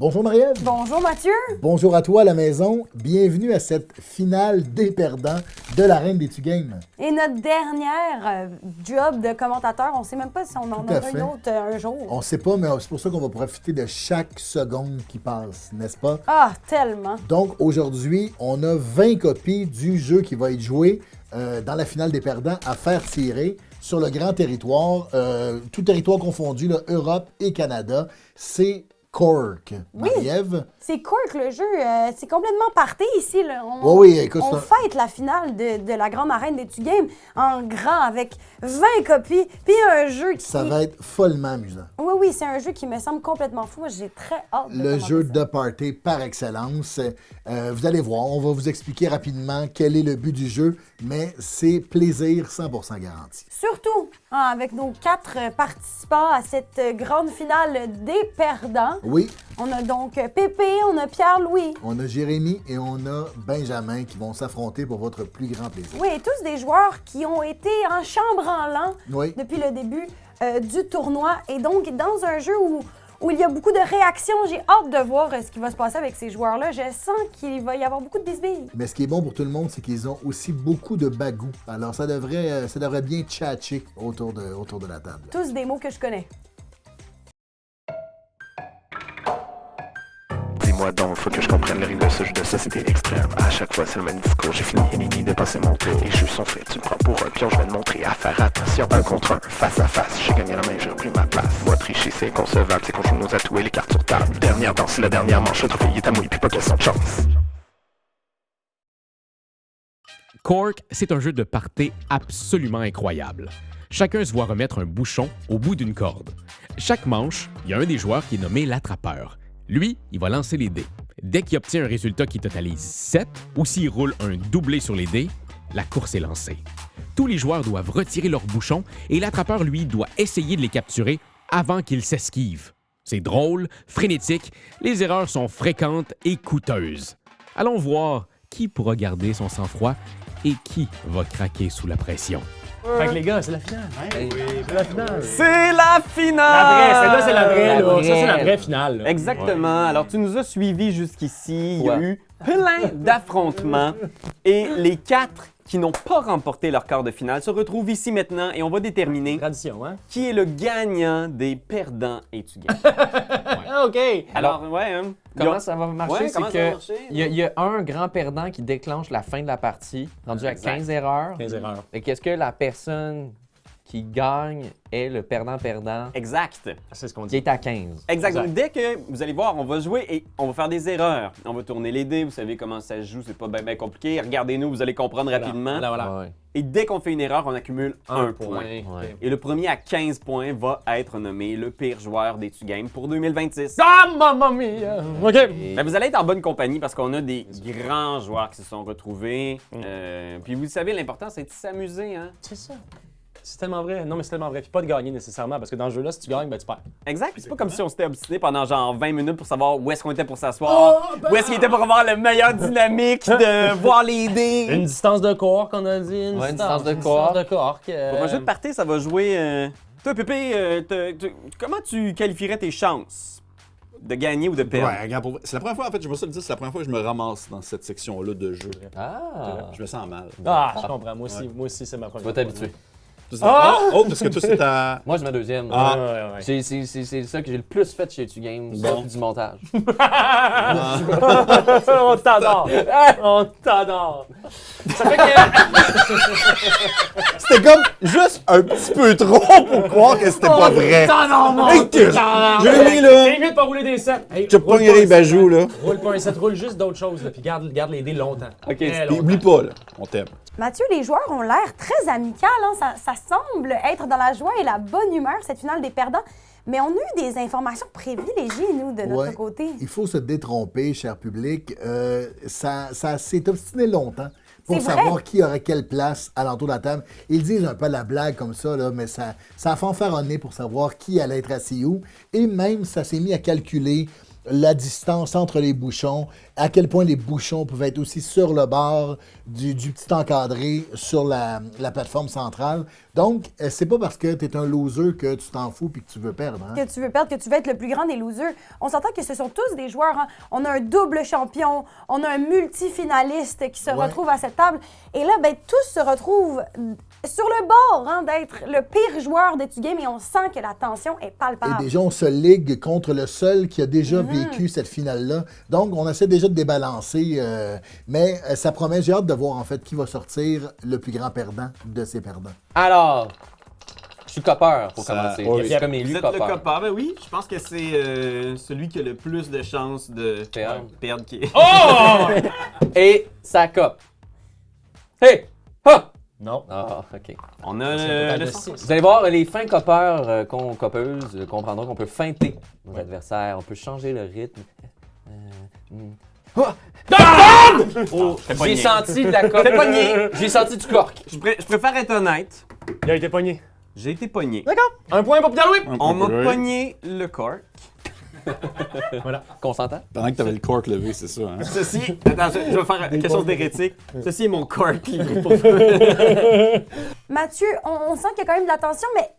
Bonjour Marie-Ève. Bonjour Mathieu. Bonjour à toi à la maison. Bienvenue à cette finale des perdants de la Reine des Games. Et notre dernière job de commentateur, on ne sait même pas si on en aura une autre un jour. On ne sait pas, mais c'est pour ça qu'on va profiter de chaque seconde qui passe, n'est-ce pas? Ah, tellement. Donc aujourd'hui, on a 20 copies du jeu qui va être joué dans la finale des perdants à faire tirer sur le grand territoire, tout territoire confondu, là, Europe et Canada. C'est Cork. Oui, Marie-Ève? C'est Cork le jeu. C'est complètement party ici. Là. Oui, écoute, on fête la finale de la grande arène des Games en grand avec 20 copies. Puis un jeu qui... Ça va être follement amusant. Oui, c'est un jeu qui me semble complètement fou. Moi, j'ai très hâte de Le jeu ça. de party par excellence. Vous allez voir, on va vous expliquer rapidement quel est le but du jeu, mais c'est plaisir 100% garanti. Surtout avec nos 4 participants à cette grande finale des perdants. Oui. On a donc Pépé, on a Pierre-Louis. On a Jérémy et on a Benjamin qui vont s'affronter pour votre plus grand plaisir. Oui, tous des joueurs qui ont été en chambranlant depuis le début du tournoi. Et donc, dans un jeu où il y a beaucoup de réactions, j'ai hâte de voir ce qui va se passer avec ces joueurs-là. Je sens qu'il va y avoir beaucoup de bisbilles. Mais ce qui est bon pour tout le monde, c'est qu'ils ont aussi beaucoup de bagou. Alors, ça devrait bien tchatcher autour de la table. Tous des mots que je connais. Dis-moi donc, faut que je comprenne le rythme de ce jeu de société extrême. À chaque fois, c'est le même discours. J'ai fini ennemi de passer mon tour. Les jeux sont faits, tu me prends pour un pion, je vais te montrer à faire attention. Un contre un, face à face, j'ai gagné la main, j'ai repris ma place. Moi, tricher, c'est concevable, c'est qu'on joue nos atouts et les cartes sur table. Dernière danse, la dernière manche, le trophée est à mouille, puis pas question de chance. Cork, c'est un jeu de party absolument incroyable. Chacun se voit remettre un bouchon au bout d'une corde. Chaque manche, il y a un des joueurs qui est nommé l'attrapeur. Lui, il va lancer les dés. Dès qu'il obtient un résultat qui totalise 7, ou s'il roule un doublé sur les dés, la course est lancée. Tous les joueurs doivent retirer leurs bouchons et l'attrapeur, lui, doit essayer de les capturer avant qu'ils s'esquivent. C'est drôle, frénétique, les erreurs sont fréquentes et coûteuses. Allons voir qui pourra garder son sang-froid et qui va craquer sous la pression. Fait que les gars, c'est la finale. Oui, c'est la finale. C'est la finale! La vraie, celle-là, c'est la vraie, là. vraie. Ça, c'est la vraie finale. Là. Exactement. Alors, tu nous as suivis jusqu'ici. Il y a eu plein d'affrontements. Et les 4 qui n'ont pas remporté leur quart de finale se retrouvent ici maintenant et on va déterminer Tradition, hein? qui est le gagnant des perdants et tu gagnes. Ah, OK. Alors, ouais, hein? Comment ça va marcher? Ouais, C'est comment ça que va marcher? il y a un grand perdant qui déclenche la fin de la partie, rendu à 15 erreurs. 15 erreurs. Et qu'est-ce que la personne qui gagne est le perdant-perdant Exact. C'est ce qu'on qui dit. est à 15. Exact. Donc, dès que vous allez voir, on va jouer et on va faire des erreurs. On va tourner les dés, vous savez comment ça se joue, c'est pas bien compliqué. Regardez-nous, vous allez comprendre rapidement. Voilà. Ouais. Et dès qu'on fait une erreur, on accumule un point. Ouais. Et le premier à 15 points va être nommé le pire joueur des Games pour 2026. Ah, mamma mia! OK. Ben, vous allez être en bonne compagnie parce qu'on a des grands joueurs qui se sont retrouvés. Puis vous savez, l'important, c'est de s'amuser. Hein? C'est ça. C'est tellement vrai. Non, mais c'est tellement vrai. Puis pas de gagner nécessairement, parce que dans ce jeu-là, si tu gagnes, ben tu perds. Exact. Puis c'est pas comme si on s'était obstiné pendant genre 20 minutes pour savoir où est-ce qu'on était pour s'asseoir, où est-ce qu'il était pour avoir le meilleur dynamique de voir les dés. Une distance de corps qu'on a dit. Ouais, une distance de corps. Pour un jeu de party, ça va jouer... Toi, Pépé, comment tu qualifierais tes chances de gagner ou de perdre? Ouais, regarde, c'est la première fois, en fait, je vais ça le dire, c'est la première fois que je me ramasse dans cette section-là de jeu. Ah! Je me sens mal. Ah, je comprends. Moi aussi, c'est ma Tu première. vas t'habituer. Parce que toi, c'est ta... Moi, j'ai ma deuxième. Ah. Ouais. C'est ça que j'ai le plus fait chez Tu Games, Bon. du montage. On t'adore! On t'adore! Ça fait que... C'était comme juste un petit peu trop pour croire que c'était pas vrai. T'adore, mon Hey, Jérémy, là, T'es mieux de pas rouler des sets. Hey, tu roule pognes pas les un bajoux, set. là. Roule pas un set, roule juste d'autres choses, là, puis garde les dés longtemps. OK, Très Puis longtemps. oublie pas, là, on t'aime. Mathieu, les joueurs ont l'air très amicaux. Hein? Ça semble être dans la joie et la bonne humeur, cette finale des perdants. Mais on a eu des informations privilégiées, nous, de notre Ouais. côté. Il faut se détromper, cher public. Ça s'est obstiné longtemps pour C'est vrai. savoir qui aurait quelle place à l'entour de la table. Ils disent un peu la blague comme ça, là, mais ça a fanfaronné pour savoir qui allait être assis où. Et même, ça s'est mis à calculer la distance entre les bouchons, à quel point les bouchons pouvaient être aussi sur le bord du petit encadré sur la plateforme centrale. Donc, c'est pas parce que tu es un loser que tu t'en fous et que tu veux perdre. Hein? Que tu veux perdre, que tu veux être le plus grand des losers. On s'entend que ce sont tous des joueurs. Hein. On a un double champion, on a un multifinaliste qui se retrouve à cette table. Et là, ben, tous se retrouvent sur le bord d'être le pire joueur d'Etu Game et on sent que la tension est palpable. Et déjà, on se ligue contre le seul qui a déjà vécu cette finale-là. Donc, on essaie déjà de débalancer, mais ça promet. J'ai hâte de voir, en fait, qui va sortir le plus grand perdant de ces perdants. Alors, je suis copper pour Ça- commencer. oui. Je suis comme élu Vous êtes le copper. copper, ben oui. Je pense que c'est celui qui a le plus de chances de perdre qui est. Oh! Et ça cope. Hey! Ha! Non. Ah, OK. On a le son. Vous allez voir, les fins coppeurs, copeuses comprendront qu'on peut feinter nos adversaires, on peut changer le rythme. Oh, j'étais J'ai pogné. senti de la coque. T'es pogné. J'ai senti du cork. Je préfère être honnête. Il a été pogné. J'ai été pogné. D'accord. Un point pour Pierre-Louis. On m'a pogné le cork. Consentant? Pendant que t'avais le cork levé, c'est ça. Hein? Ceci, attends, je vais faire quelque chose d'hérétique. Ceci est mon cork. Mathieu, on sent qu'il y a quand même de la tension, mais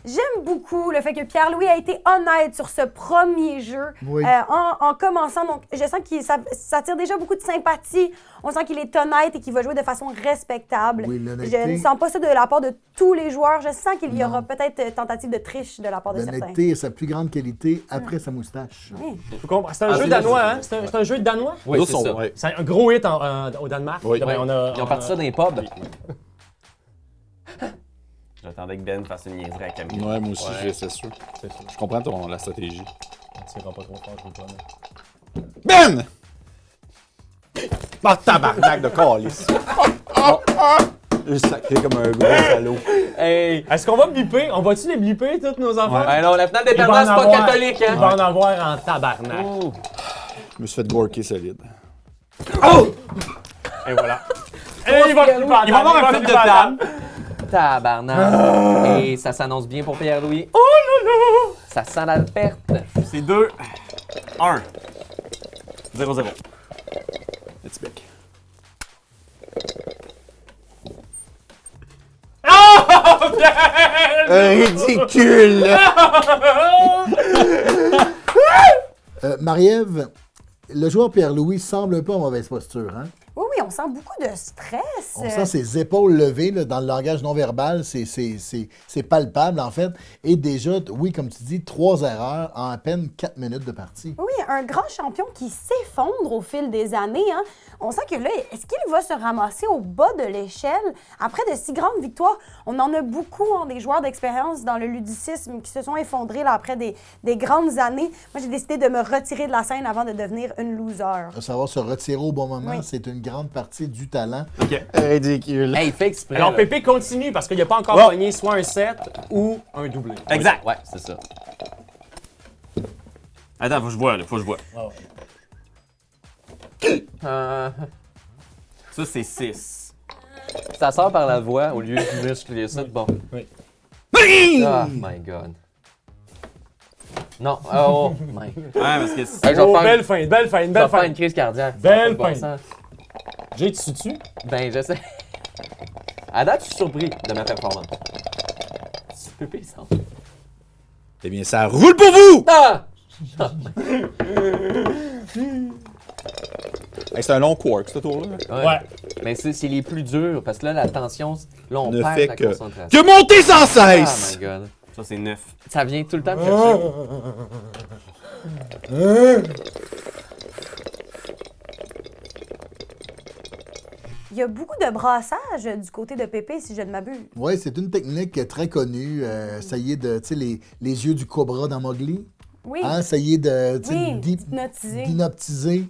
j'aime beaucoup le fait que Pierre-Louis a été honnête sur ce premier jeu Oui. en commençant. Donc, je sens que ça attire déjà beaucoup de sympathie. On sent qu'il est honnête et qu'il va jouer de façon respectable. Oui, l'honnêteté. Je ne sens pas ça de la part de tous les joueurs. Je sens qu'il y aura peut-être tentative de triche de la part de certains. L'honnêteté est sa plus grande qualité après sa moustache. C'est un jeu danois, hein? C'est un jeu danois? Oui, Les c'est autres ça. sont- ouais. C'est un gros hit au Danemark. Oui. Ben, Ils ont parti ça dans les pubs. J'attendais que Ben fasse une niaiserie à Camille. Ouais, moi aussi, c'est sûr. Je comprends la stratégie. Tu iras pas trop fort, je veux pas. Ben! Ah, tabarnak de calice! J'ai sacré comme un gros salaud. Hey! Est-ce qu'on va blipper? On va-tu les blipper, tous nos enfants? Ben non, la finale des Il va perdants, en c'est pas avoir- catholique, Il hein? va en avoir en tabarnak. Je me suis fait gorker solide. Et voilà. Et il va flipper à Il va avoir un flip de table. Tabarnak. Et ça s'annonce bien pour Pierre-Louis. Oh là là! Ça sent la perte. C'est 2, 1. 0-0. Petit bec. Ridicule! Marie-Ève, le joueur Pierre-Louis semble un peu en mauvaise posture. Hein? Oui, on sent beaucoup de stress. On sent ses épaules levées là, dans le langage non verbal, c'est palpable en fait. Et déjà, oui, comme tu dis, 3 erreurs en à peine 4 minutes de partie. Oui, un grand champion qui s'effondre au fil des années. Hein. On sent que là, est-ce qu'il va se ramasser au bas de l'échelle après de si grandes victoires? On en a beaucoup, des joueurs d'expérience dans le ludicisme qui se sont effondrés là, après des grandes années. Moi, j'ai décidé de me retirer de la scène avant de devenir une loser. Savoir se retirer au bon moment, Oui. c'est une grande partie du talent. Ridicule. Hey, il fait exprès. Alors, là. Pépé continue parce qu'il n'a pas encore Ouais. pogné soit un 7 ou un doublé. Exact. Ouais, c'est ça. Attends, faut que je vois, là. Faut que je vois. Ça, c'est 6. Ça sort par la voix au lieu de muscler ça. Bon. Oui. Oh my God. Non. Oh my God. Ouais, parce que Hey, je vais Oh, faire- belle fin, belle fin, je vais belle faire fin. une crise cardiaque. Belle Bon fin. sens. J'ai dessus. Ben, je sais. À date, je suis surpris de ma performance. C'est Pépé, ça. Eh bien, ça roule pour vous! Ah! Hey, c'est un long quark, ce tour-là. Ouais. Mais c'est les plus durs parce que là, la tension, là, on Ne perd fait la que... concentration. Que monter sans Oh cesse! my God. ça, c'est 9. Ça vient tout le temps me chercher. Il y a beaucoup de brassage du côté de Pépé, si je ne m'abuse. Oui, c'est une technique très connue. Ça y est, tu sais, les yeux du cobra dans Mowgli. Oui, Hein, ça y est de tu sais, oui, hypnotisé. d'inoptiser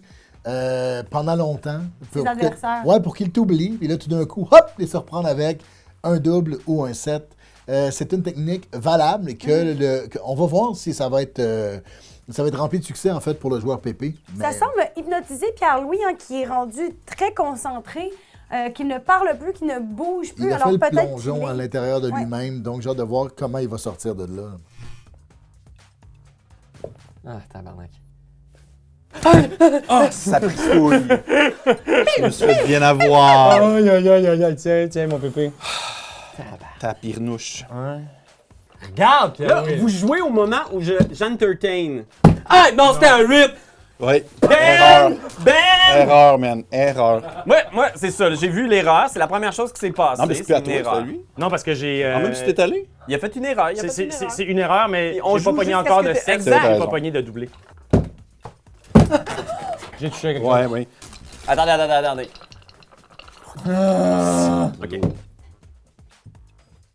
pendant longtemps. Ses adversaires. Oui, pour qu'ils t'oublient. Puis là, tout d'un coup, hop, les surprendre avec un double ou un 7. C'est une technique valable et on va voir si ça va être rempli de succès, en fait, pour le joueur Pépé. Ça Mais- semble hypnotiser Pierre-Louis, qui est rendu très concentré, qui ne parle plus, qui ne bouge plus. Il a Alors fait le peut-être plongeon qu'il est- à l'intérieur de Ouais. lui-même, donc j'ai hâte de voir comment il va sortir de là. Ah, tabarnak. Ah, ça prissouille. Je me suis fait bien avoir. Aïe, aïe, aïe, aïe, aïe, tiens, mon pépé. Ta pirnouche. Regarde, Là, vous jouez au moment où j'entertain. Ah, non, c'était un rip! Oui. Erreur. Bam! Erreur, man. Erreur. Moi, c'est ça. J'ai vu l'erreur. C'est la première chose qui s'est passée. Non, mais c'est plus à une toi, erreur. c'est à lui. Non, parce que j'ai. Ah, même si t'es allé? Il a fait une erreur. Il a fait une erreur. C'est une erreur, mais on j'ai pas joue pogné jusqu'à encore ce de que t'aies- sexe, Exact. j'ai pas pogné de doublé. J'ai touché quelque chose. Ouais, oui. Attendez. OK.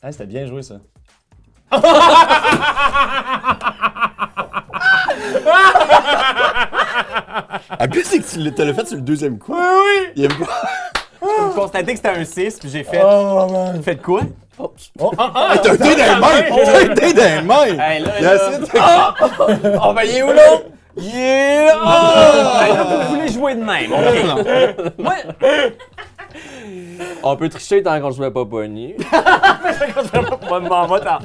Ah, c'était bien joué, ça. En plus, c'est que tu l'as fait sur le deuxième coup. Oui! Il aime pas. J'ai constaté que c'était un 6, puis j'ai fait. Oh, man. Faites quoi? Oh, Ah, t'as un dé dans les mains! T'as un dé dans les mains! Hey, là, Il a là. essayé de- Oh, ben, il est où, là? Yeah! Oh! Hey, là, vous voulez jouer de même, OK? Moi, On peut tricher tant qu'on se fait pas pogner. moi, m'en va t'en.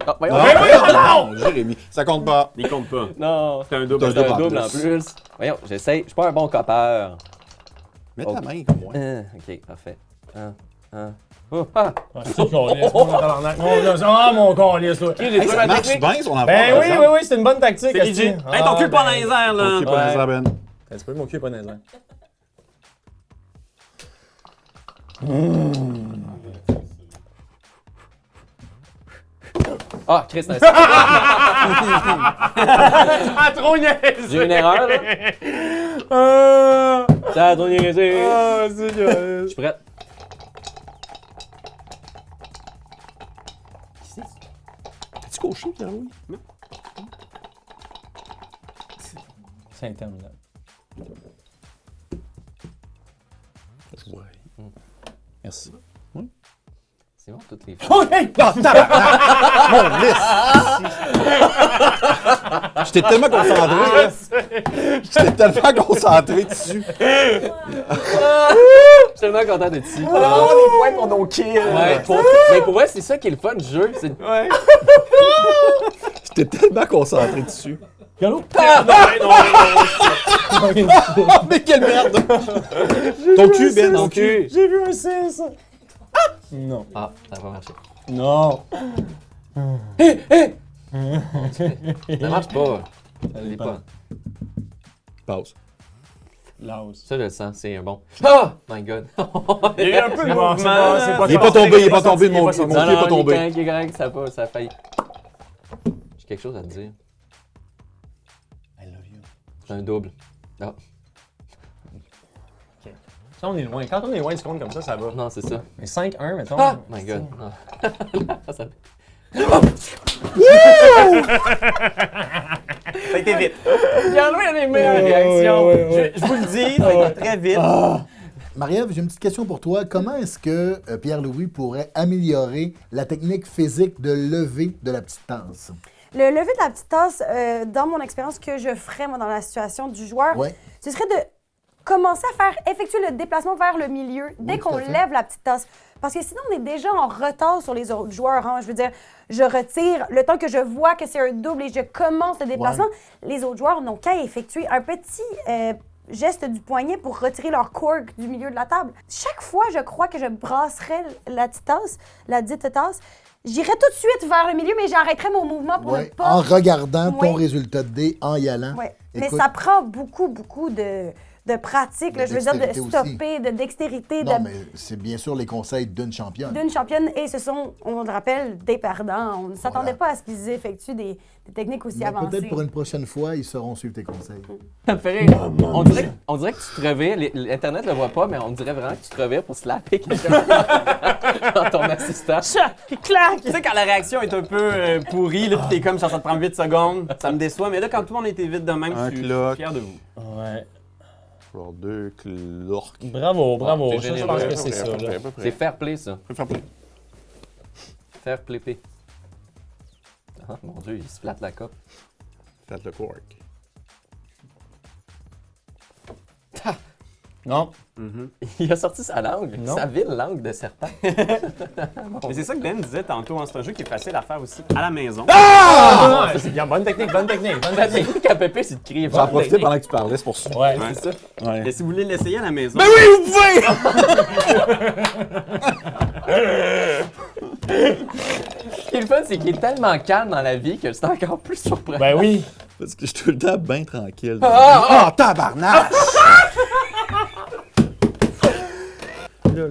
Ah, voyons. Non, Jérémy, ça compte pas. Il compte pas. Non, C'est un double. T'as c'est un en double en plus. plus. Voyons, j'essaye. Je suis pas un bon copeur. Mets ta main comme moi. Ok, parfait. Oh, ah. Ah, c'est qu'on laisse, mon tabarnak. Ah, mon con, laisse, là. Hey, ça marche bien, son enfant. Ben oui, oui, oui, c'est une bonne tactique. C'est legit. Hey, ton cul pas dans les airs, là. Ok, pas nécessaire, Ben. C'est pas mon cul, pas dans les airs. Ah, Chris, c'est Ah, trop niaise! J'ai une erreur, là. Ça a trop niaisé. Ah, c'est Je suis prête. T'as-tu coché, Pierre-Louis? C'est interminable. Ouais. Merci. C'est bon, toutes les OK! Non, Mon lisse! J'étais tellement concentré, là. J'étais tellement concentré dessus. Je suis tellement content d'être ici. On a vraiment des points pour nos kills. Ouais, mais pour vrai, c'est ça qui est le fun du jeu. C'est... Ouais. J'étais tellement concentré dessus. Gallo? Oh, mais quelle merde! Ton cul, Ben, ton cul. J'ai vu un 6! Non. Ah, ça n'a pas marché. Non. Ça marche pas. Ça Je l'ai dépend. pas. Pause. Laos. Ça, je le sens, c'est un bon. Ah! My God. Il y a eu un peu de C'est bon, mouvement. c'est bon, Il est pas tombé, il est pas tombé, mon cul est pas Il est tombé. correct, il est correct, ça a failli. J'ai quelque chose à te dire. I love you. C'est un double. Ah, Ça, on est loin. Quand on est loin du compte comme ça va. non, c'est ça. Mais 5-1, mettons. Ah! My God. Ah. Ça- Ça a été vite. Pierre-Louis a les meilleures réactions. Je vous le dis, ça a été très vite. Marie-Ève, j'ai une petite question pour toi. Comment est-ce que Pierre-Louis pourrait améliorer la technique physique de lever de la petite tasse? Le lever de la petite tasse, dans mon expérience que je ferais, moi, dans la situation du joueur, Ouais. ce serait de commencer à faire effectuer le déplacement vers le milieu dès tout qu'on à fait. lève la petite tasse. Parce que sinon, on est déjà en retard sur les autres joueurs. Hein. Je veux dire, je retire le temps que je vois que c'est un double et je commence le déplacement. Les autres joueurs n'ont qu'à effectuer un petit geste du poignet pour retirer leur cork du milieu de la table. Chaque fois, je crois que je brasserais la petite tasse, la dite tasse, j'irais tout de suite vers le milieu, mais j'arrêterais mon mouvement pour ne Ouais. pas... En regardant ton Oui. résultat de dé, en y allant. Ouais. Mais Écoute, ça prend beaucoup de pratique, là, je veux dire, de dextérité stopper, de dextérité, Non, mais c'est bien sûr les conseils d'une championne. d'une championne. Et ce sont, on le rappelle, des perdants. On ne s'attendait pas à ce qu'ils effectuent des techniques aussi Mais avancées. peut-être pour une prochaine fois, ils sauront suivre tes conseils. Ça me fait rire. On dirait que tu te revires. L'Internet le voit pas, mais on dirait vraiment que tu te revires pour slapper quelqu'un dans ton assistant. Clac! Tu sais, quand la réaction est un peu pourrie, là, pis t'es comme, ça te prend 8 secondes, ça me déçoit. Mais là, quand tout le monde était vite de même, Un je suis clock. fier de vous. Ouais. Genre 2 clorques. Bravo, bravo. T'es Ça, je généreux. pense que c'est ça. Là. C'est fair play, ça. Fair play. Fair play. Ah, mon Dieu, il se flatte la cope. Faites le cork. Non. Il a sorti sa langue, Non. sa ville langue de serpent. Mais c'est ça que Ben disait tantôt, hein, c'est un jeu qui est facile à faire aussi à la maison. Ah! C'est bien, bonne technique, bonne technique, bonne La technique. technique à Pépé, c'est de crier. J'en profité pendant que tu parlais, c'est pour ça. Ouais, Ouais. c'est ça. Ouais. Et si vous voulez l'essayer à la maison... Ben oui, vous pouvez! Ce qui est le fun, c'est qu'il est tellement calme dans la vie que c'est encore plus surprenant. Ben oui. Parce que je suis tout le temps bien tranquille. Ah, tabarnak! Là.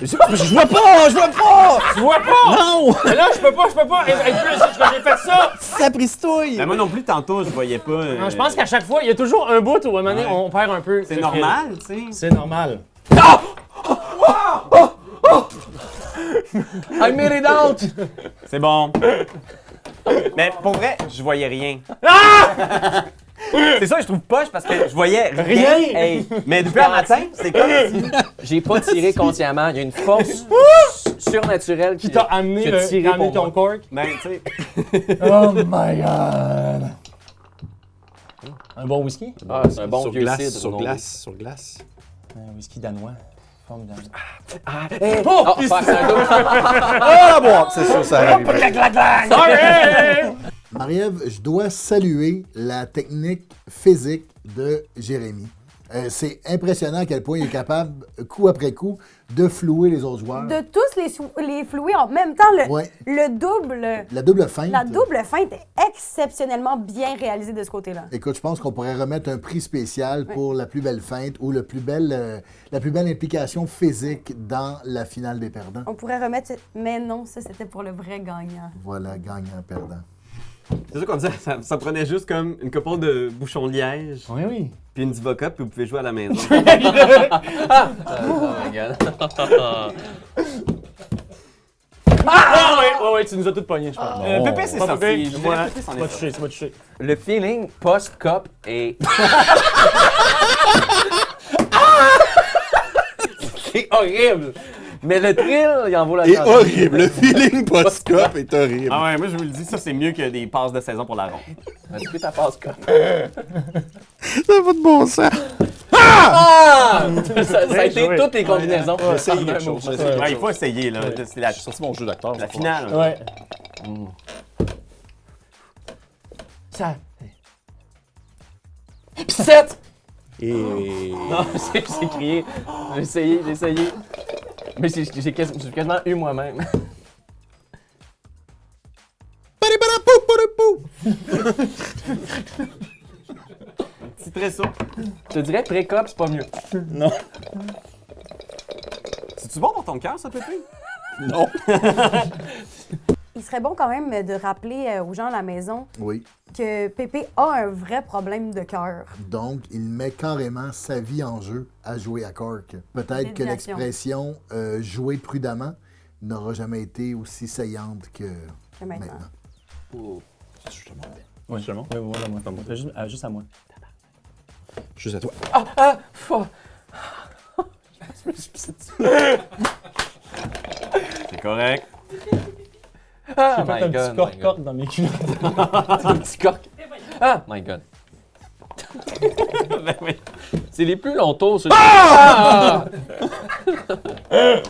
Je vois pas! Je vois pas! Tu vois pas? Non! Mais là, je peux pas. J'ai fait ça. Sapristouille! Ben moi non plus, tantôt, je voyais pas... Non, je pense qu'à chaque fois, il y a toujours un bout où à un moment donné, Ouais. on perd un peu. C'est le normal, tu sais. fil. C'est normal. I made it out! C'est bon. Mais pour vrai, je voyais rien. C'est ça, je trouve poche parce que je voyais rien. Hey. Mais depuis un matin, c'est comme si... J'ai pas tiré consciemment. Il y a une force surnaturelle Qui t'a amené, qui a tiré pour ton moi. cork. Ben, tu sais... Oh my god! Un bon whisky? Ah, c'est un bon Sur vieux glace, cidre. sur non? glace, sur glace. Un whisky danois. Formidable. Oh, faire ça un double. Ah, bon, c'est sûr, ça arrive. Marie-Ève, je dois saluer la technique physique de Jérémy. C'est impressionnant à quel point il est capable, coup après coup, de flouer les autres joueurs. De tous les flouer en même temps, Ouais. le double, La double feinte. la double feinte est exceptionnellement bien réalisée de ce côté-là. Écoute, je pense qu'on pourrait remettre un prix spécial pour la plus belle feinte ou la plus belle implication physique dans la finale des perdants. On pourrait remettre, mais non, ça c'était pour le vrai gagnant. Voilà, gagnant-perdant. C'est ça qu'on disait, ça prenait juste comme une couple de bouchons de liège, Oui, oui. puis une Diva Cup, puis vous pouvez jouer à la maison. Oh my god. Ouais, tu nous as toutes pognés, je pense. Pépé, c'est Pas sorti. Pépé, Je dirais moi, Pépé s'en est tu m'as sorti. touché, tu m'as touché. Le feeling post-cop est. C'est horrible! Mais le thrill, il en vaut la Et chandelle. horrible. Le feeling post-cop est horrible. Ah ouais, moi je vous le dis, ça c'est mieux que des passes de saison pour la ronde. As-tu pris ta passe cop? Ça n'a pas de bon sens. Ah! Ça a été joué. toutes les combinaisons. J'ai essayé En un quelque chose. mouvement. j'ai essayé quelque Ouais, il chose. faut essayer là. C'est la, J'ai sorti mon jeu d'acteur. la finale. Ouais. Ça. 7! Et... Non, j'ai crié. J'ai essayé. Mais j'ai quasiment eu moi-même. C'est très ça. Je te dirais pré-cop, c'est pas mieux. Non. C'est-tu bon pour ton cœur, ça, Pépé? Non. Il serait bon quand même de rappeler aux gens à la maison Oui. que Pépé a un vrai problème de cœur. Donc, il met carrément sa vie en jeu à jouer à Cork. Peut-être que Déviation. l'expression jouer prudemment n'aura jamais été aussi saillante que Que maintenant. maintenant. Ouais, justement. Ouais, voilà, moi. Juste à moi. Juste à toi. C'est correct. Ah, J'ai fait un my petit god. cork dans mes culottes. Un petit cork. Ah, my god. Ben oui. C'est les plus longs tours, ah! Je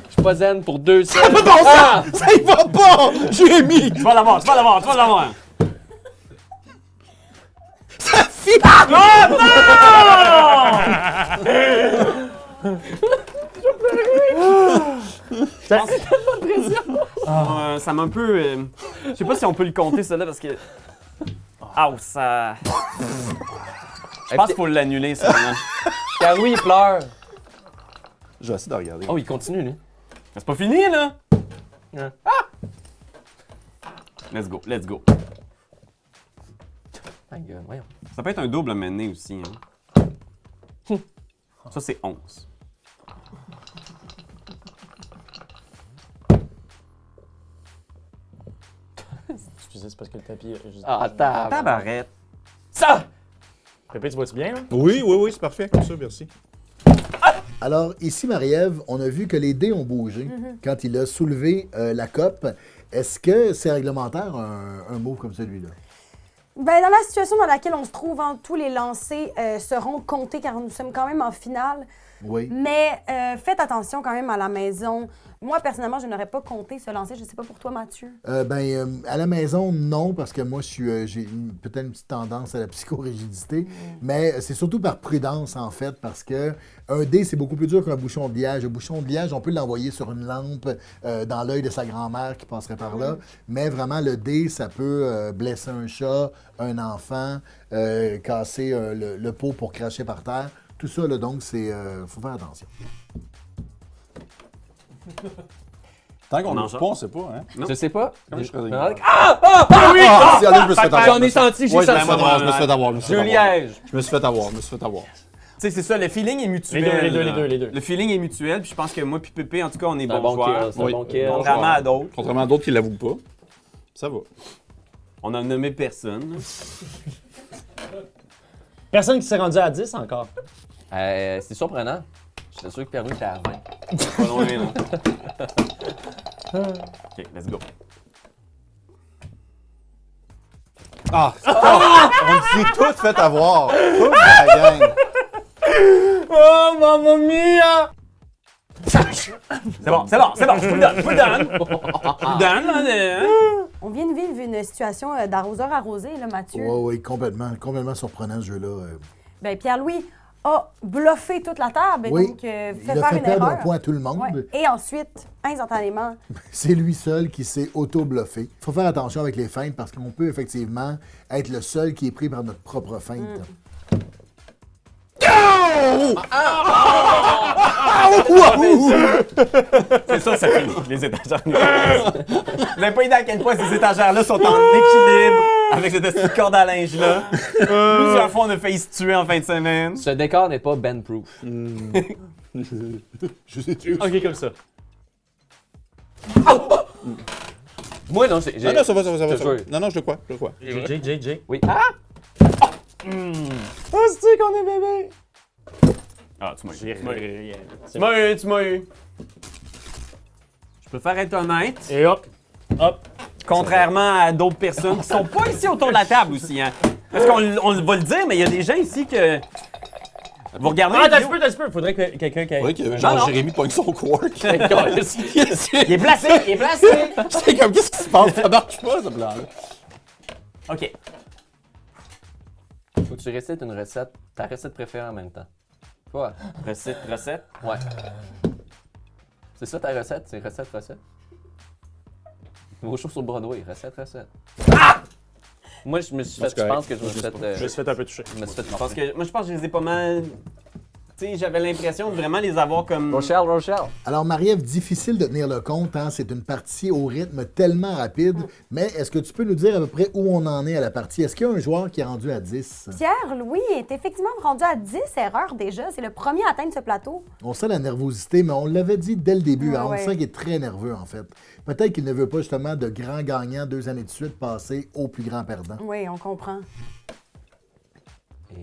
suis pas zen pour 2 semaines. Ah! Ça y va pas! J'ai mis! Tu vas l'avoir, tu vas l'avoir, tu vas l'avoir. Ça m'a un peu... je sais pas si on peut le compter, ça, là, parce que... Ah, ça... Je pense qu'il faut l'annuler, ça. Là. Car oui, il pleure. Je vais essayer de regarder. Oh, il continue, lui. C'est pas fini, là! Ah. Let's go, let's go. My god, voyons. Ça peut être un double mené aussi. Hein. Ça, c'est 11. Excusez, c'est parce que le tapis. Ah, Tabarette. ça! Pépé, tu vois-tu bien, là? Oui, c'est parfait comme ça, merci. Alors, ici, Marie-Ève, on a vu que les dés ont bougé quand il a soulevé la cope. Est-ce que c'est réglementaire, un mot comme celui-là? Ben, dans la situation dans laquelle on se trouve, hein, tous les lancers seront comptés car nous sommes quand même en finale. Oui. Mais faites attention quand même à la maison. Moi, personnellement, je n'aurais pas compté ce lancer. Je ne sais pas pour toi, Mathieu. À la maison, non, parce que moi, j'ai peut-être une petite tendance à la psychorigidité, mais c'est surtout par prudence, en fait, parce que un dé, c'est beaucoup plus dur qu'un bouchon de liège. Un bouchon de liège, on peut l'envoyer sur une lampe dans l'œil de sa grand-mère qui passerait par là, mais vraiment, le dé, ça peut blesser un chat, un enfant, casser le pot pour cracher par terre. Tout ça, là, donc, faut faire attention. Tant qu'on n'ose pas, on sait pas, hein? Je sais pas. Comme je serais oui! si, allez, je me suis fait avoir. J'en ai senti, j'ai Ouais, senti. je me suis fait avoir. Deux lièges. Je me suis fait avoir. Tu sais, c'est ça, le feeling est mutuel. Les deux. Le feeling est mutuel, puis je pense que moi puis Pépé, en tout cas, on est C'est un bons bon joueurs. kill, c'est un bon kill. Contrairement à d'autres. Contrairement à d'autres qui l'avouent pas. Ça va. On a nommé personne. Personne qui s'est rendu à 10 encore. C'est surprenant. J'étais sûr que Pierre-Louis était à 20. Pas loin, non? OK, let's go. Ah! On s'est tous fait avoir. Toute la gang. Oh, mamma mia! C'est bon, je vous le donne, là. On vient de vivre une situation d'arroseur arrosé, là, Mathieu. Oui, complètement surprenant, ce jeu-là. Ben, Pierre-Louis a bluffé toute la table, Oui, donc fait il a faire fait une perdre erreur. un point à tout le monde. Ouais. Et ensuite, instantanément, C'est lui seul qui s'est auto-bluffé. Il faut faire attention avec les feintes parce qu'on peut effectivement être le seul qui est pris par notre propre feinte. C'est ça, ça finit, les étagères. Vous n'avez pas idée à quel point ces étagères-là sont en équilibre avec cette petite corde à linge-là. Plusieurs fois, on a failli se tuer en fin de semaine. Ce décor n'est pas Ben-proof. Je sais tu. Ok, comme ça. Moi, non, j'ai. Non, ça va. Je te jure. Non, je le crois. J. Oui. Oh, c'est qu'on est bébé! Ah, tu m'as eu. Je préfère être honnête, Et hop. contrairement à d'autres personnes qui sont pas ici autour de la table aussi. Hein. Parce qu'on va le dire, mais il y a des gens ici que... Vous regardez Ah, la t'as vidéo, un peu. Faudrait que quelqu'un qui. Oui, que Non. Jérémy pogne son quark. il est placé. J'étais comme, qu'est-ce qui se passe? Ça marche pas, ce plan-là. OK. Faut que tu récites une recette, ta recette préférée en même temps. Quoi? Recette. Ouais. C'est ça ta recette? C'est recette? Nouveau show sur Broadway, recette. Ah! Moi, je me suis fait, C'est je correct. pense que je me suis fait... Je me suis fait un peu toucher. je me suis fait... Parce que moi, je pense que je les ai pas mal... Tu sais, j'avais l'impression de vraiment les avoir comme... Rochelle. Alors, Marie-Ève, difficile de tenir le compte, hein? C'est une partie au rythme tellement rapide. Mais est-ce que tu peux nous dire à peu près où on en est à la partie? Est-ce qu'il y a un joueur qui est rendu à 10? Pierre-Louis est effectivement rendu à 10 erreurs déjà. C'est le premier à atteindre ce plateau. On sent la nervosité, mais on l'avait dit dès le début. Ouais, hein, on ouais. sent qu'il est très nerveux, en fait. Peut-être qu'il ne veut pas justement de grands gagnants 2 années de suite passer au plus grand perdant. Oui, on comprend. Et...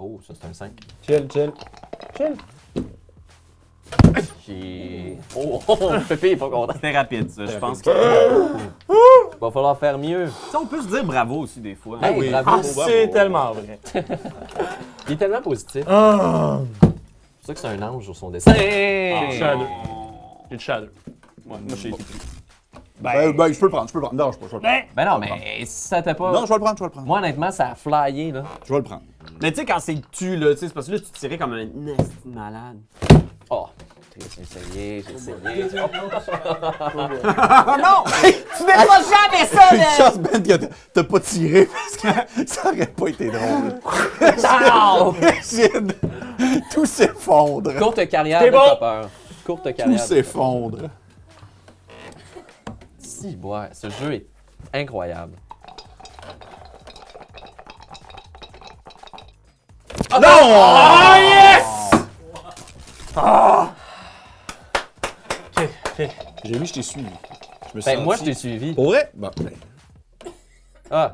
Oh, ça c'est un 5. Chill. Oh, Pépé est pas content. C'était rapide, ça. Je pense que... Va falloir faire mieux. Tu sais, on peut se dire bravo aussi, des fois. Hey, oui. bravo. Ah, c'est tellement vrai. Il est tellement positif. Ah! C'est pour ça que c'est un ange sur son dessin. J'ai le shadow. Ouais, moi, j'ai été pris. Ben, je peux le prendre. Non, je peux le prendre. Ben non, mais si ça t'a pas... Non, je vais le prendre. Moi, honnêtement, ça a flyé, là. Je vais le prendre. Mais tu sais, quand c'est tu, là, tu sais, c'est parce que là, tu tirais comme un nasty malade. Oh, j'ai essayé. Ah non! Tu mets pas jamais ça, Une chance, Ben, que t'as pas tiré parce que ça aurait pas été drôle. Imagine! Tout s'effondre. Courte carrière C'est de bon. topper. Courte Tout carrière. s'effondre. Si, ouais, ce jeu est incroyable. Non! Ah, yes! Jérémy, je t'ai suivi. Je me suis Ben, moi, je senti- t'ai suivi. Pour vrai? Bon, ben. Ah.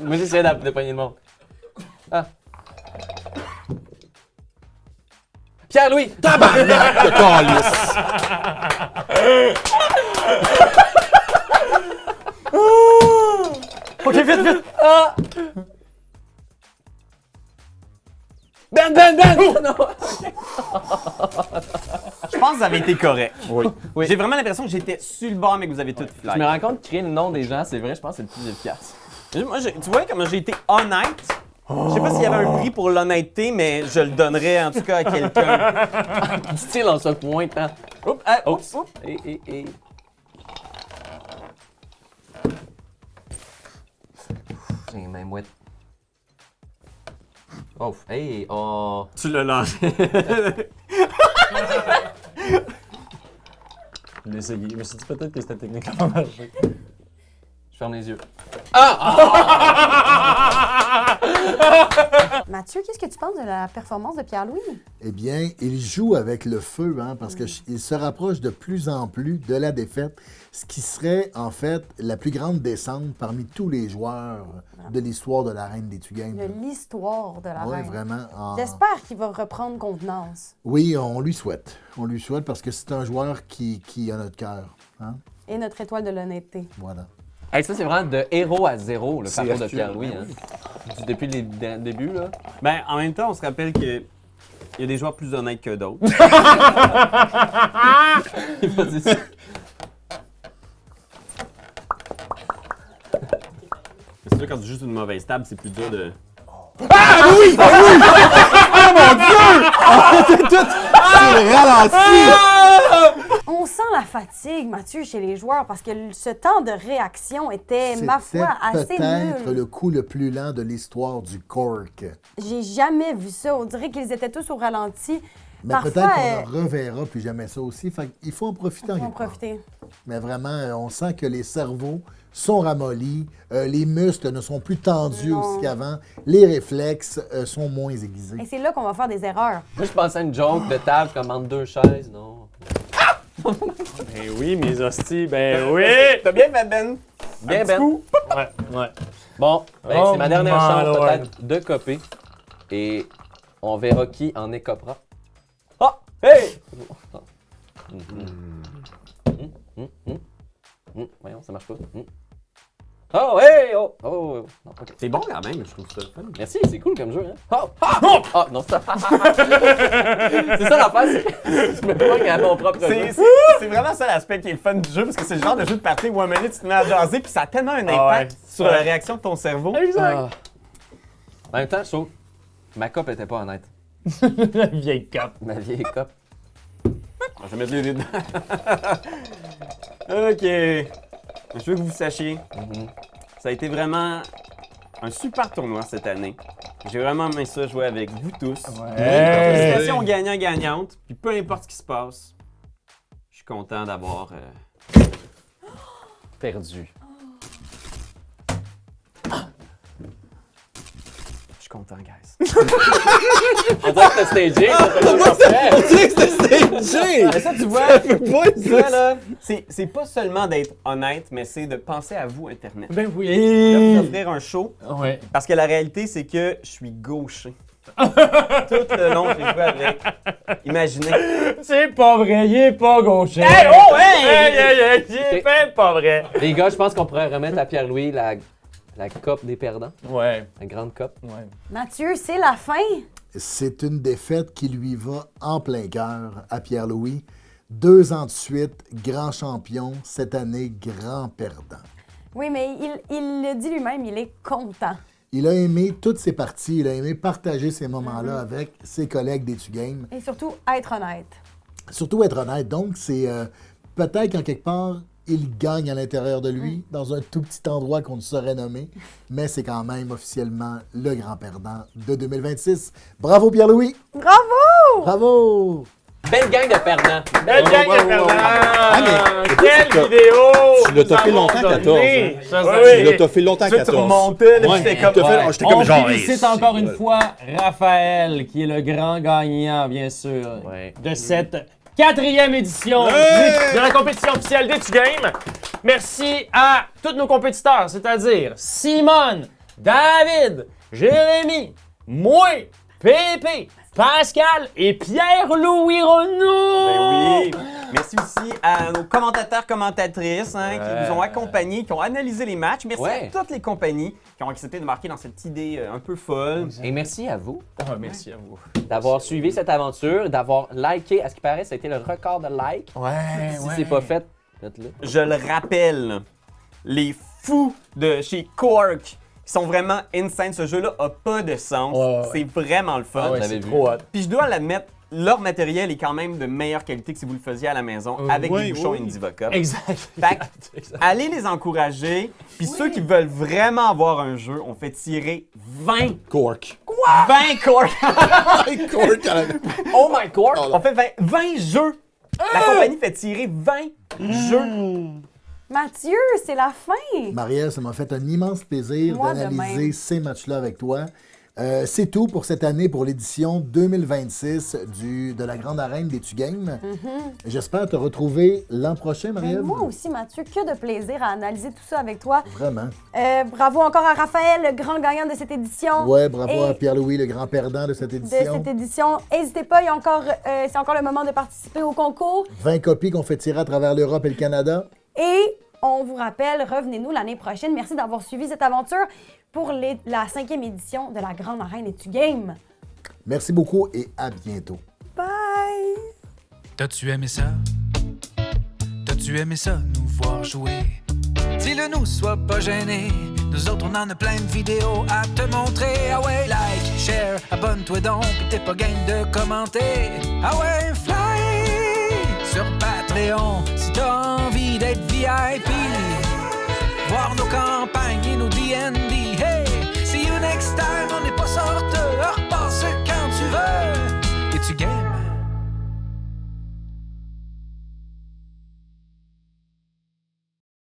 Moi, j'essayais de pogner le monde. Ah. Pierre-Louis! Tabarnak de calice! Ok, vite, vite! Ben! Non! Je pense que vous avez été correct. Oui. Oui. J'ai vraiment l'impression que j'étais sur le bord, mais que vous avez tout Je me fly. rends compte que créer le nom des gens, c'est vrai, je pense que c'est le plus efficace. Moi, tu vois comment j'ai été honnête? Je sais pas s'il y avait un prix pour l'honnêteté, mais je le donnerais en tout cas à quelqu'un. Du style en ce point, hein? Oups, oups, oups. Et. J'ai les mains mouettes. Oh, hey, oh. Tu l'as lâché. Je l'ai essayé. Je me suis dit peut-être que cette technique va marcher. Je ferme les yeux. Mathieu, qu'est-ce que tu penses de la performance de Pierre-Louis? Eh bien, il joue avec le feu, hein, parce qu'il se rapproche de plus en plus de la défaite, ce qui serait en fait la plus grande descente parmi tous les joueurs de l'histoire de la Reine des Tugames. De l'histoire de la Oui, reine. vraiment. J'espère qu'il va reprendre contenance. Oui, on lui souhaite. On lui souhaite parce que c'est un joueur qui a notre cœur. Hein? Et notre étoile de l'honnêteté. Voilà. Hey, ça, c'est vraiment de héros à zéro, le parcours de Hercule, Pierre-Louis. Hein. Depuis les débuts, là. Ben, en même temps, on se rappelle que il y a des joueurs plus honnêtes que d'autres. Il va dire ça. C'est sûr, quand tu joues sur une mauvaise table, c'est plus dur de. C'est le ralenti! On sent la fatigue, Mathieu, chez les joueurs parce que ce temps de réaction était, ma foi, assez peut-être nul. le coup le plus lent de l'histoire du cork. J'ai jamais vu ça. On dirait qu'ils étaient tous au ralenti. Mais Parfois, peut-être qu'on ne reverra plus jamais ça aussi. Fait qu'il faut en profiter en on va en quelque part. profiter. Mais vraiment, on sent que les cerveaux sont ramollis, les muscles ne sont plus tendus Non. aussi qu'avant, les réflexes sont moins aiguisés. Et c'est là qu'on va faire des erreurs. Moi, je pensais à une joke de table comme entre deux chaises, non? Ben oui, mes hosties, ben oui! T'as bien fait, Ben? Bien, Ben. Ouais, ouais. Bon, ben, Oh, c'est ma dernière my chance lord. peut-être de coper. Et on verra qui en écopera. Ah! Hey! Voyons, ça marche pas. Oh, hey! Oh! Oh! Non, ok. C'est bon quand même, je trouve ça fun. Merci, c'est cool comme jeu, hein? Oh! Ah! Ah! Non, ça... c'est ça l'affaire, c'est... Je me pogne à mon propre jeu. C'est vraiment ça l'aspect qui est le fun du jeu, parce que c'est le genre de jeu de partie où à un moment donné, tu te mets à jaser, puis ça a tellement un impact ouais. sur la réaction de ton cerveau. Exact. En même temps, je trouve que ma coupe était pas honnête. La vieille cape. Ma vieille coupe. Je vais mettre les deux dedans. OK. Je veux que vous sachiez, ça a été vraiment un super tournoi cette année. J'ai vraiment aimé ça jouer avec vous tous. Félicitations gagnant-gagnante. Puis peu importe ce qui se passe, je suis content d'avoir Perdu. Je suis content, guys. On dirait que c'était stagé, ça fait longtemps après. Mais ça, tu vois, ça, là, c'est pas seulement d'être honnête, mais c'est de penser à vous, Internet. Ben De vous oui! offrir un show. Ouais. Parce que la réalité, c'est que je suis gaucher. Tout le long, j'ai joué avec. Imaginez. C'est pas vrai, il est pas gaucher. Hey, oh, hey! Hey, il est même pas vrai. Les gars, je pense qu'on pourrait remettre à Pierre-Louis la coupe des perdants. Ouais, La grande coupe. ouais. Mathieu, c'est la fin. C'est une défaite qui lui va en plein cœur à Pierre-Louis. 2 ans de suite, grand champion, cette année, grand perdant. Oui, mais il le dit lui-même, il est content. Il a aimé toutes ses parties, il a aimé partager ces moments-là avec ses collègues des Games. Et surtout, être honnête. Surtout être honnête. Donc, c'est peut-être qu'en quelque part, il gagne à l'intérieur de lui, dans un tout petit endroit qu'on ne saurait nommer, mais c'est quand même officiellement le grand perdant de 2026. Bravo Pierre-Louis! Bravo! Bravo! Belle gang de perdants. Belle gang de perdants! mais Quelle écoute, vidéo! tu l'as toffé longtemps, 14, hein. Tu l'as toffé longtemps, Tu 14. remontais, là, Ouais, j'étais t'as comme... fait- j'étais On comme genre... félicite hey, encore c'est une bon. fois Raphaël, qui est le grand gagnant, bien sûr, Ouais. de cette 4e édition de la compétition officielle des Game. Merci à tous nos compétiteurs, c'est-à-dire Simone, David, Jérémy, moi, Pépé, Pascal et Pierre-Louis Renaud! Ben oui! Merci aussi à nos commentateurs, commentatrices qui vous ont accompagnés, qui ont analysé les matchs. Merci à toutes les compagnies qui ont accepté de marquer dans cette idée un peu folle. Et merci à vous. Merci à vous. D'avoir suivi cette aventure, d'avoir liké. À ce qui paraît, ça a été le record de likes. Si c'est pas fait, faites-le. Je le rappelle, les fous de chez Cork qui sont vraiment insane. Ce jeu-là a pas de sens. C'est vraiment le fun. C'est trop hot. Puis je dois l'admettre, leur matériel est quand même de meilleure qualité que si vous le faisiez à la maison avec des bouchons Indiva Cup. Exact. Fait que, allez les encourager. Puis ceux qui veulent vraiment avoir un jeu, on fait tirer 20. Cork. Quoi? 20 Cork. Cork à la... Oh my Cork. On fait 20 jeux. La compagnie fait tirer 20 jeux. Mathieu, c'est la fin! Marielle, ça m'a fait un immense plaisir Moi de d'analyser même. ces matchs-là avec toi. C'est tout pour cette année, pour l'édition 2026 de la Grande Arène des Games. J'espère te retrouver l'an prochain, Mais Marie-Ève. moi aussi, Mathieu, que de plaisir à analyser tout ça avec toi. Vraiment. Bravo encore à Raphaël, le grand gagnant de cette édition. Ouais, bravo Et à Pierre-Louis, le grand perdant de cette édition. N'hésitez pas, c'est encore le moment de participer au concours. 20 copies qu'on fait tirer à travers l'Europe et le Canada. Et on vous rappelle, revenez-nous l'année prochaine. Merci d'avoir suivi cette aventure pour la 5e édition de la Grande Arène des Games. Merci beaucoup et à bientôt. Bye! T'as-tu aimé ça? T'as-tu aimé ça, nous voir jouer? Dis-le nous, sois pas gêné. Nous autres, on en a plein de vidéos à te montrer. Ah ouais, like, share, abonne-toi donc, pis t'es pas game de commenter. Ah ouais, fly sur Patreon, si t'as envie d'être VIP. Voir nos campagnes et nos D&D.